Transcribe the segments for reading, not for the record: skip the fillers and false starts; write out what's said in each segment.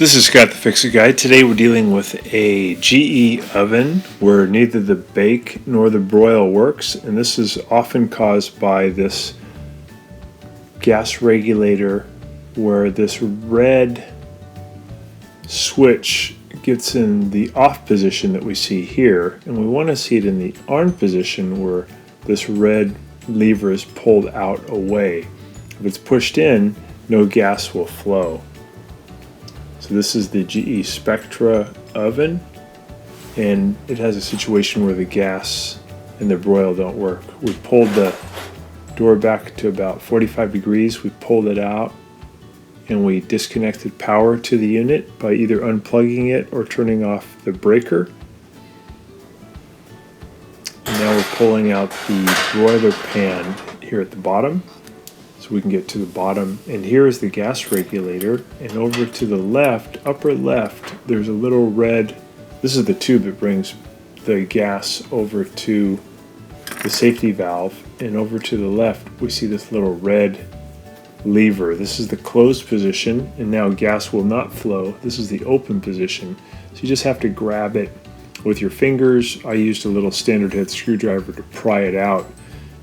This is Scott the Fix-It Guy. Today we're dealing with a GE oven where neither the bake nor the broil works, and this is often caused by this gas regulator where this red switch gets in the off position that we see here, and we want to see it in the on position where this red lever is pulled out away. If it's pushed in, no gas will flow. So this is the GE Spectra oven, and it has a situation where the gas and the broil don't work. We pulled the door back to about 45 degrees, we pulled it out, and we disconnected power to the unit by either unplugging it or turning off the breaker. And now we're pulling out the broiler pan here at the bottom, so we can get to the bottom. And here is the gas regulator, and over to the left, upper left, there's a little red, this is the tube that brings the gas over to the safety valve, and over to the left we see this little red lever. This is the closed position, and now gas will not flow. This is the open position, so you just have to grab it with your fingers. I used a little standard head screwdriver to pry it out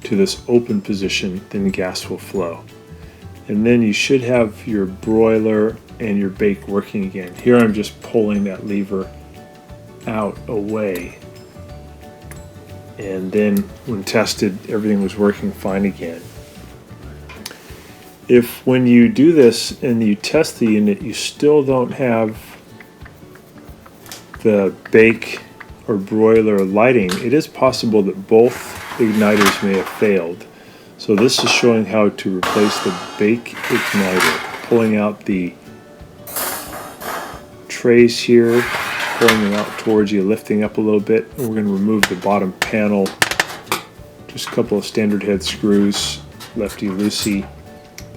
to this open position, then gas will flow. And then you should have your broiler and your bake working again. Here I'm just pulling that lever out away, and then when tested everything was working fine again. If when you do this and you test the unit you still don't have the bake or broiler lighting, it is possible that both igniters may have failed. So this is showing how to replace the bake igniter. Pulling out the trays here, pulling them out towards you, lifting up a little bit, and we're going to remove the bottom panel. Just a couple of standard head screws, lefty-loosey.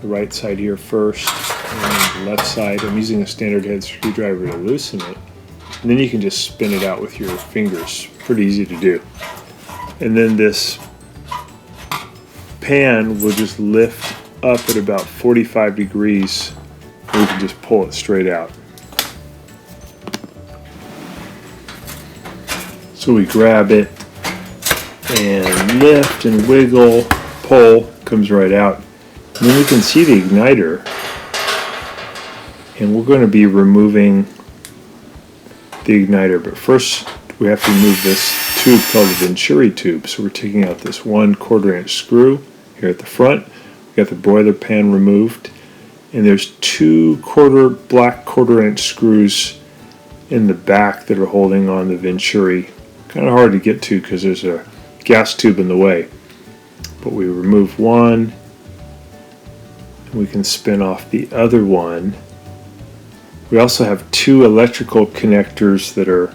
The right side here first, and the left side. I'm using a standard head screwdriver to loosen it, and then you can just spin it out with your fingers. Pretty easy to do. And then this pan will just lift up at about 45 degrees, and we can just pull it straight out. So we grab it and lift and wiggle, pull, comes right out. And then we can see the igniter, and we're going to be removing the igniter, but first we have to remove this tube called the Venturi tube. So we're taking out this 1/4 inch screw here at the front. We got the broiler pan removed, and there's two black 1/4 inch screws in the back that are holding on the Venturi. Kind of hard to get to because there's a gas tube in the way, but we remove one. We can spin off the other one. We also have two electrical connectors that are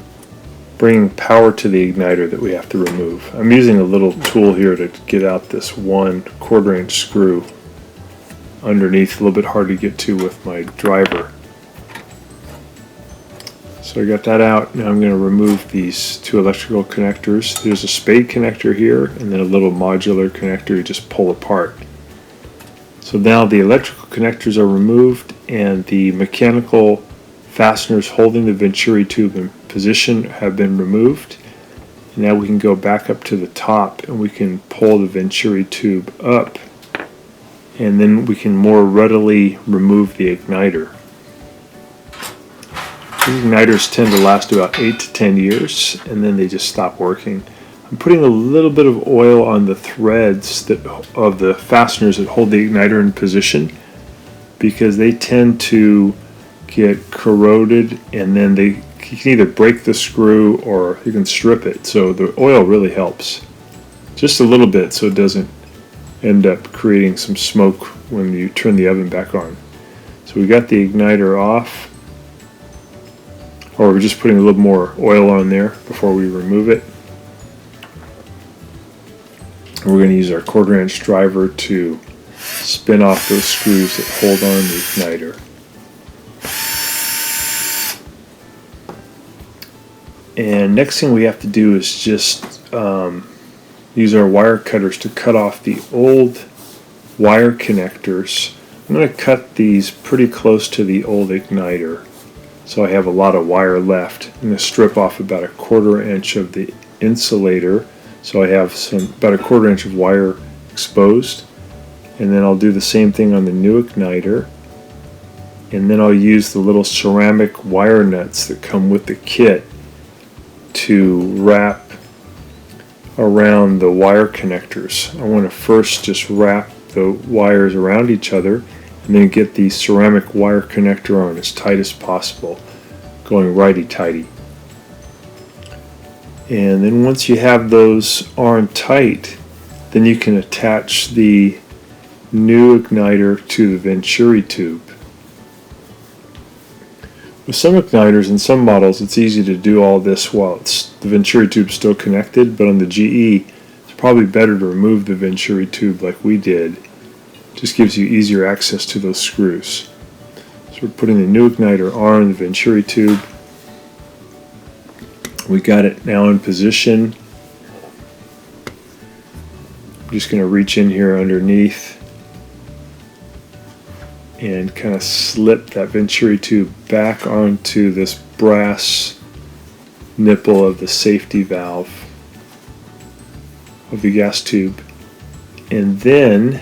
bringing power to the igniter that we have to remove. I'm using a little tool here to get out this 1/4 inch screw underneath, a little bit hard to get to with my driver. So I got that out. Now I'm going to remove these two electrical connectors. There's a spade connector here, and then a little modular connector you just pull apart. So now the electrical connectors are removed, and the mechanical fasteners holding the Venturi tube in position have been removed. And now we can go back up to the top and we can pull the Venturi tube up, and then we can more readily remove the igniter. These igniters tend to last about 8 to 10 years, and then they just stop working. I'm putting a little bit of oil on the threads of the fasteners that hold the igniter in position, because they tend to get corroded, and then you can either break the screw or you can strip it. So the oil really helps. Just a little bit so it doesn't end up creating some smoke when you turn the oven back on. So we got the igniter off, or we're just putting a little more oil on there before we remove it. We're going to use our 1/4 inch driver to spin off those screws that hold on the igniter. And next thing we have to do is just use our wire cutters to cut off the old wire connectors. I'm going to cut these pretty close to the old igniter. so I have a lot of wire left. I'm going to strip off about a 1/4 inch of the insulator, so I have about a 1/4 inch of wire exposed, and then I'll do the same thing on the new igniter, and then I'll use the little ceramic wire nuts that come with the kit to wrap around the wire connectors. I want to first just wrap the wires around each other and then get the ceramic wire connector on as tight as possible, going righty-tighty. And then once you have those on tight, then you can attach the new igniter to the Venturi tube. With some igniters and some models, it's easy to do all this while the Venturi tube is still connected, but on the GE, it's probably better to remove the Venturi tube like we did. Just gives you easier access to those screws. So we're putting the new igniter on the Venturi tube. We got it now in position. I'm just going to reach in here underneath and kind of slip that Venturi tube back onto this brass nipple of the safety valve of the gas tube. And then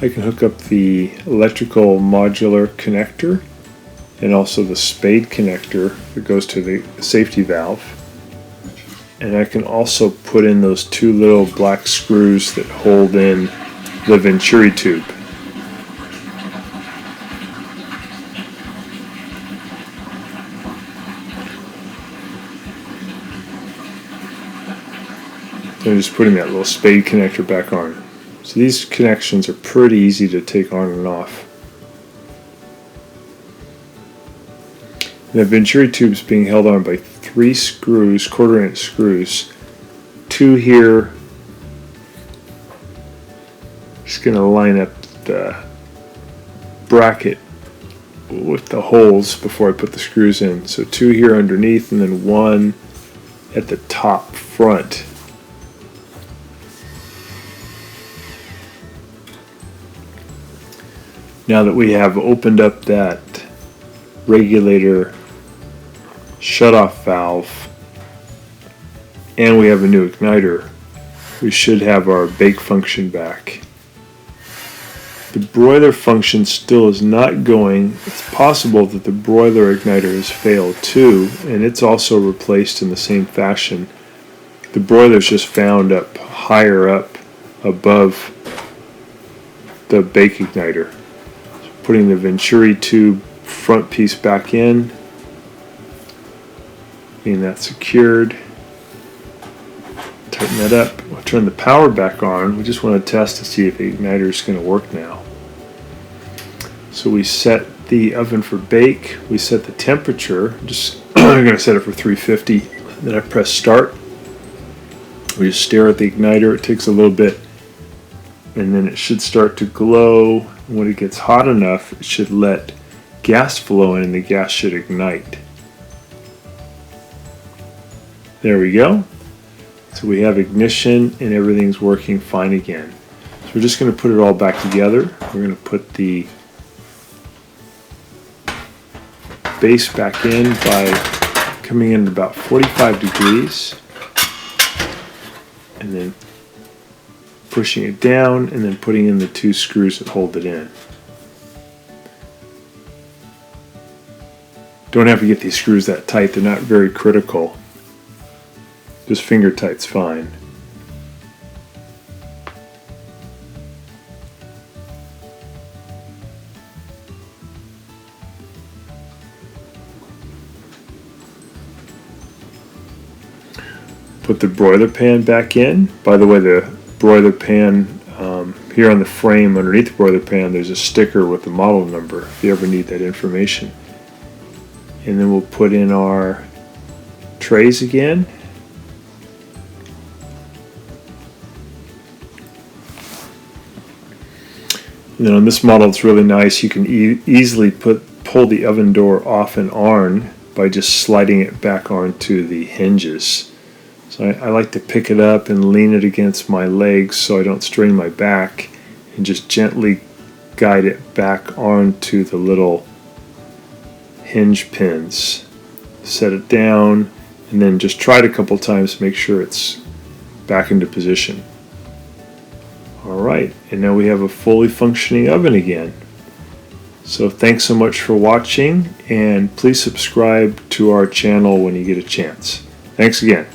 I can hook up the electrical modular connector and also the spade connector that goes to the safety valve. And I can also put in those 2 little black screws that hold in the Venturi tube. I'm just putting that little spade connector back on. So these connections are pretty easy to take on and off. The Venturi tube is being held on by 3 screws, 1/4 inch screws. 2 here. Just going to line up the bracket with the holes before I put the screws in. So 2 here underneath and then 1 at the top front. Now that we have opened up that regulator shutoff valve and we have a new igniter, we should have our bake function back. The broiler function still is not going. It's possible that the broiler igniter has failed too, and it's also replaced in the same fashion. The broiler is just found up higher up above the bake igniter. Putting the Venturi tube front piece back in, getting that secured, tighten that up. We'll turn the power back on. We just want to test to see if the igniter is going to work now. So we set the oven for bake, we set the temperature, I'm going to set it for 350, then I press start. We just stare at the igniter, it takes a little bit, and then it should start to glow. When it gets hot enough, it should let gas flow in and the gas should ignite. There we go. So we have ignition and everything's working fine again. So we're just going to put it all back together. We're going to put the base back in by coming in about 45 degrees and then pushing it down and then putting in the 2 screws that hold it in. Don't have to get these screws that tight, they're not very critical. Just finger tight's fine. Put the broiler pan back in. By the way, the broiler pan, here on the frame underneath the broiler pan, there's a sticker with the model number if you ever need that information. And then we'll put in our trays again. And then on this model, it's really nice. You can easily pull the oven door off and on by just sliding it back onto the hinges. So I like to pick it up and lean it against my legs so I don't strain my back, and just gently guide it back onto the little hinge pins. Set it down and then just try it a couple times to make sure it's back into position. Alright, and now we have a fully functioning oven again. So thanks so much for watching, and please subscribe to our channel when you get a chance. Thanks again.